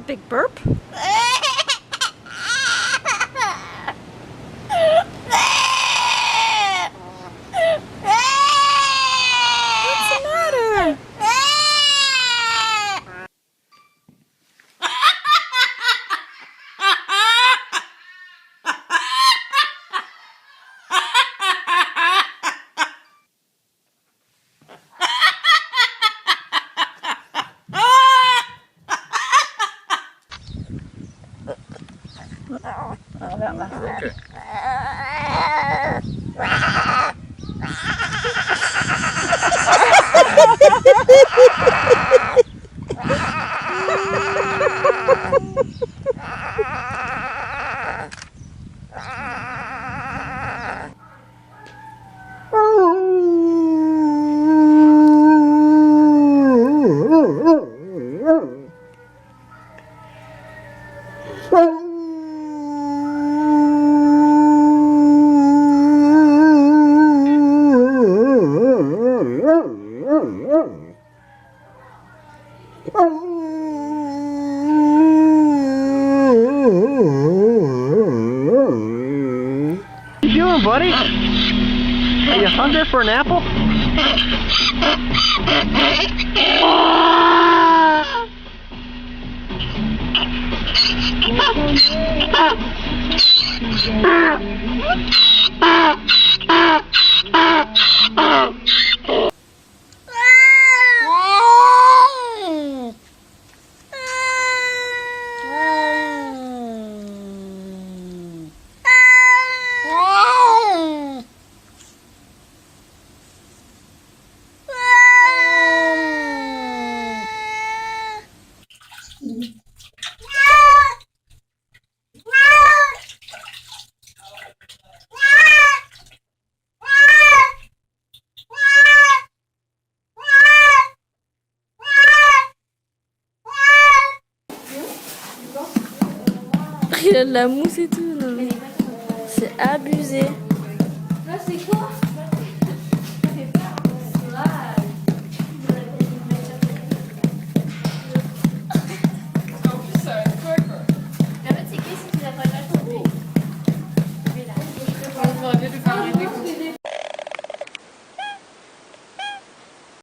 that big burp? What's the matter? Oh, that last Okay. What you doing, buddy? Are you hungry for an apple? Il a de la mousse et tout, non. C'est abusé. Là, c'est quoi?